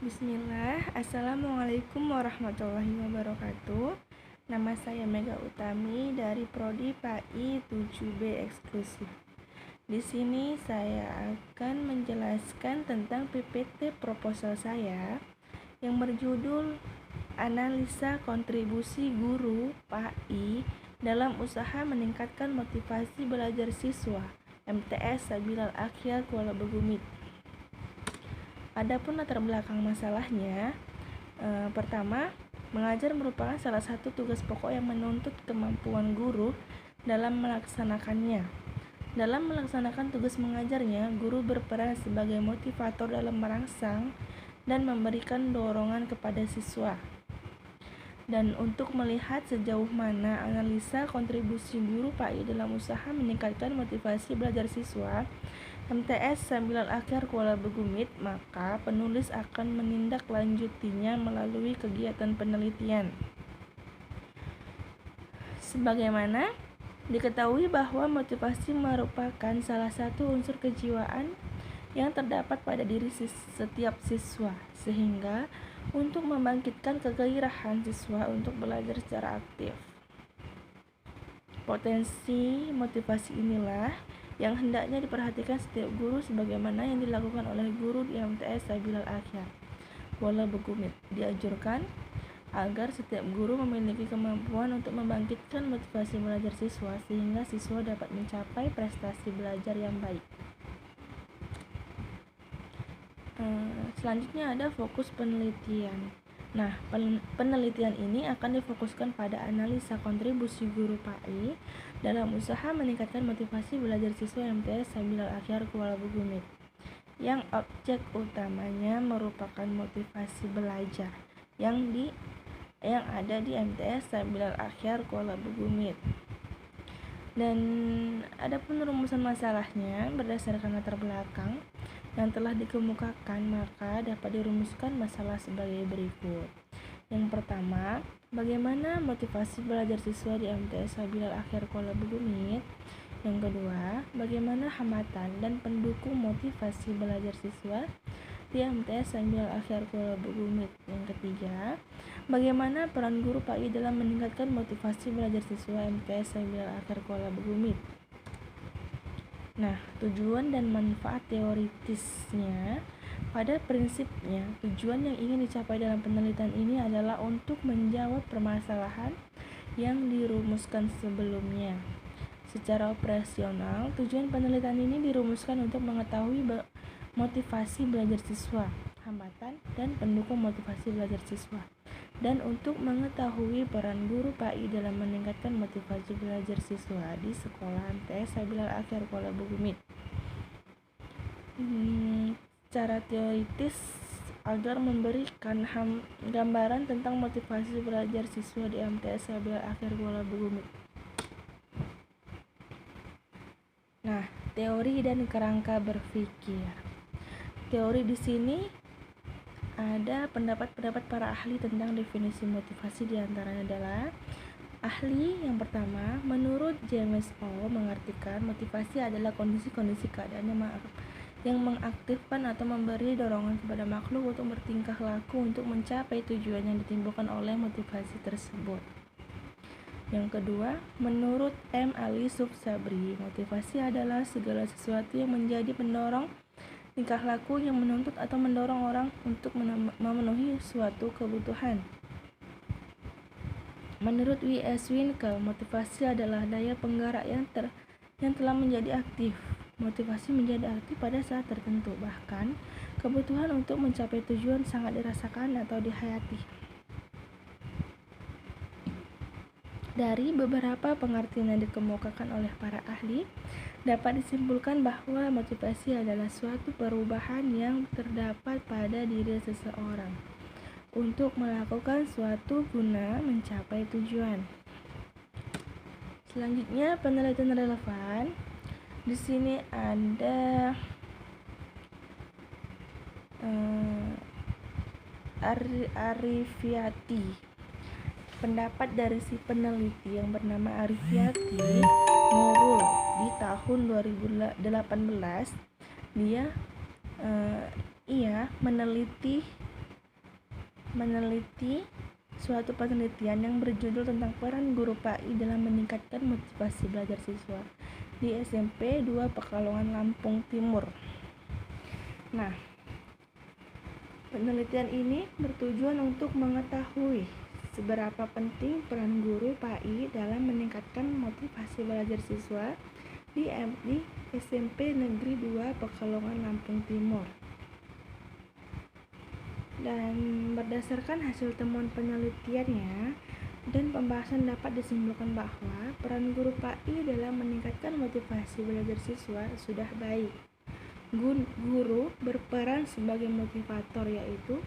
Bismillah, Assalamualaikum warahmatullahi wabarakatuh. Nama saya Mega Utami dari Prodi PAI 7B Eksklusif. Di sini saya akan menjelaskan tentang PPT proposal saya yang berjudul Analisa Kontribusi Guru PAI dalam Usaha Meningkatkan Motivasi Belajar Siswa MTS Sabilal Akhyar Kuala Begumit. Adapun latar belakang masalahnya, pertama, mengajar merupakan salah satu tugas pokok yang menuntut kemampuan guru dalam melaksanakannya. Dalam melaksanakan tugas mengajarnya, guru berperan sebagai motivator dalam merangsang dan memberikan dorongan kepada siswa. Dan untuk melihat sejauh mana analisa kontribusi guru PAI dalam usaha meningkatkan motivasi belajar siswa MTS Sabilal Akhyar Kuala Begumit, maka penulis akan menindaklanjutinya melalui kegiatan penelitian. Sebagaimana diketahui bahwa motivasi merupakan salah satu unsur kejiwaan yang terdapat pada diri setiap siswa, sehingga untuk membangkitkan kegairahan siswa untuk belajar secara aktif. Potensi motivasi inilah yang hendaknya diperhatikan setiap guru sebagaimana yang dilakukan oleh guru di MTS Sabilal Akhyar Kuala Begumit. Dianjurkan agar setiap guru memiliki kemampuan untuk membangkitkan motivasi belajar siswa sehingga siswa dapat mencapai prestasi belajar yang baik. Selanjutnya ada fokus penelitian. Nah, penelitian ini akan difokuskan pada analisa kontribusi guru PAI dalam usaha meningkatkan motivasi belajar siswa MTS Sabilal Akhyar Kuala Begumit, yang objek utamanya merupakan motivasi belajar yang ada di MTS Sabilal Akhyar Kuala Begumit. Dan adapun rumusan masalahnya berdasarkan latar belakang yang telah dikemukakan, maka dapat dirumuskan masalah sebagai berikut. Yang pertama, bagaimana motivasi belajar siswa di MTS Sabilal Akhyar Kuala Begumit? Yang kedua, bagaimana hambatan dan pendukung motivasi belajar siswa di MTS Sabilal Akhyar Kuala Begumit? Yang ketiga, bagaimana peran guru PAI dalam meningkatkan motivasi belajar siswa MTS Sabilal Akhyar Kuala Begumit? Nah, tujuan dan manfaat teoritisnya. Pada prinsipnya, tujuan yang ingin dicapai dalam penelitian ini adalah untuk menjawab permasalahan yang dirumuskan sebelumnya. Secara operasional, tujuan penelitian ini dirumuskan untuk mengetahui motivasi belajar siswa, hambatan dan pendukung motivasi belajar siswa, dan untuk mengetahui peran guru PAI dalam meningkatkan motivasi belajar siswa di sekolah MTS Sabilal Akhyar Kuala Begumit. Secara teoritis agar memberikan gambaran tentang motivasi belajar siswa di MTS Sabilal Akhyar Kuala Begumit. Nah, teori dan kerangka berpikir. Teori di sini ada pendapat-pendapat para ahli tentang definisi motivasi, diantaranya adalah ahli yang pertama, menurut James O, mengartikan motivasi adalah kondisi-kondisi keadaan yang mengaktifkan atau memberi dorongan kepada makhluk untuk bertingkah laku untuk mencapai tujuan yang ditimbulkan oleh motivasi tersebut. Yang kedua, menurut M. Ali Subsabri, motivasi adalah segala sesuatu yang menjadi pendorong tingkah laku yang menuntut atau mendorong orang untuk memenuhi suatu kebutuhan. Menurut W. S. Winkel, motivasi adalah daya penggerak yang telah menjadi aktif. Motivasi menjadi aktif pada saat tertentu, bahkan kebutuhan untuk mencapai tujuan sangat dirasakan atau dihayati. Dari beberapa pengertian yang dikemukakan oleh para ahli, dapat disimpulkan bahwa motivasi adalah suatu perubahan yang terdapat pada diri seseorang untuk melakukan suatu guna mencapai tujuan. Selanjutnya, penelitian relevan. Di sini ada Arifiati. Pendapat dari si peneliti yang bernama Arifiati Nurul di tahun 2018, ia meneliti meneliti suatu penelitian yang berjudul tentang peran guru PAI dalam meningkatkan motivasi belajar siswa di SMP 2 Pekalongan, Lampung Timur. Nah, penelitian ini bertujuan untuk mengetahui seberapa penting peran guru PAI dalam meningkatkan motivasi belajar siswa di SMP Negeri 2 Pekalongan, Lampung Timur. Dan berdasarkan hasil temuan penelitiannya dan pembahasan dapat disimpulkan bahwa peran guru PAI dalam meningkatkan motivasi belajar siswa sudah baik. Guru berperan sebagai motivator, yaitu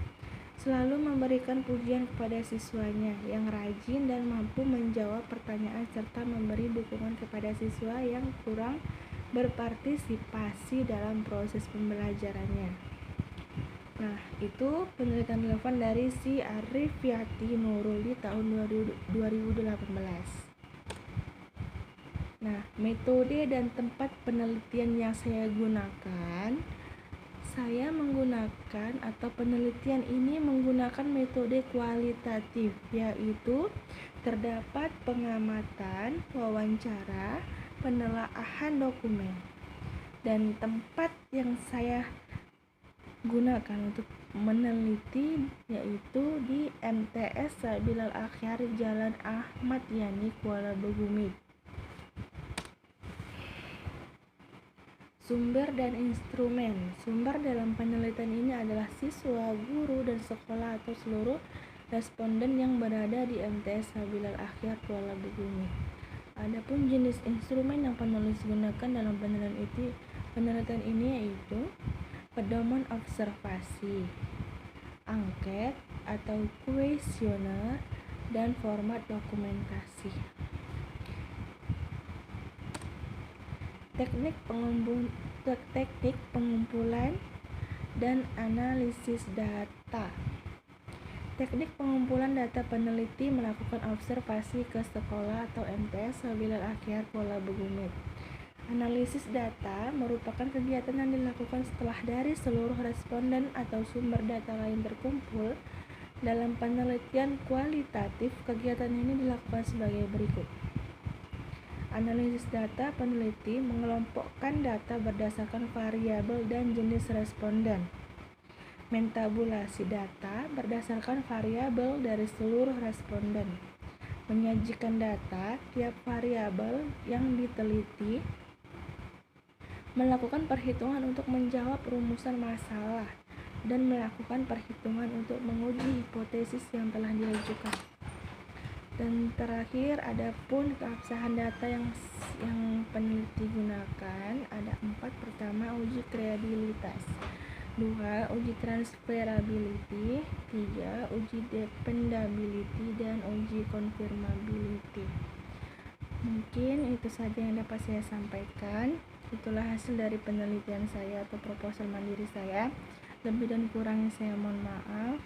selalu memberikan pujian kepada siswanya yang rajin dan mampu menjawab pertanyaan serta memberi dukungan kepada siswa yang kurang berpartisipasi dalam proses pembelajarannya. Nah, itu penelitian relevan dari si Arifiati Nurul di tahun 2018. Nah, metode dan tempat penelitian yang saya gunakan, saya menggunakan atau penelitian ini menggunakan metode kualitatif, yaitu terdapat pengamatan, wawancara, penelaahan dokumen. Dan tempat yang saya gunakan untuk meneliti yaitu di MTS Sabilal Akhyar Jalan Ahmad Yani, Kuala Bugumi. Sumber dan instrumen. Sumber dalam penelitian ini adalah siswa, guru, dan sekolah atau seluruh responden yang berada di MTS Sabilal Akhyar Kuala Bugumi. Adapun jenis instrumen yang penulis gunakan dalam penelitian ini yaitu pedoman observasi, angket atau kuesioner, dan format dokumentasi. Teknik pengumpulan dan analisis data. Teknik pengumpulan data: peneliti melakukan observasi ke sekolah atau MTS Sabilal Akhyar Kuala Bugumi. Analisis data merupakan kegiatan yang dilakukan setelah dari seluruh responden atau sumber data lain terkumpul. Dalam penelitian kualitatif, kegiatan ini dilakukan sebagai berikut. Analisis data: peneliti mengelompokkan data berdasarkan variabel dan jenis responden. Mentabulasi data berdasarkan variabel dari seluruh responden. Menyajikan data tiap variabel yang diteliti. Melakukan perhitungan untuk menjawab rumusan masalah dan melakukan perhitungan untuk menguji hipotesis yang telah diajukan. Dan terakhir, adapun keabsahan data yang peneliti gunakan ada 4. Pertama, uji kredibilitas. 2. Uji transferability. 3. Uji dependability dan uji confirmability. Mungkin itu saja yang dapat saya sampaikan. Itulah hasil dari penelitian saya atau proposal mandiri saya. Lebih dan kurangnya saya mohon maaf.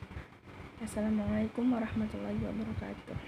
Assalamualaikum warahmatullahi wabarakatuh.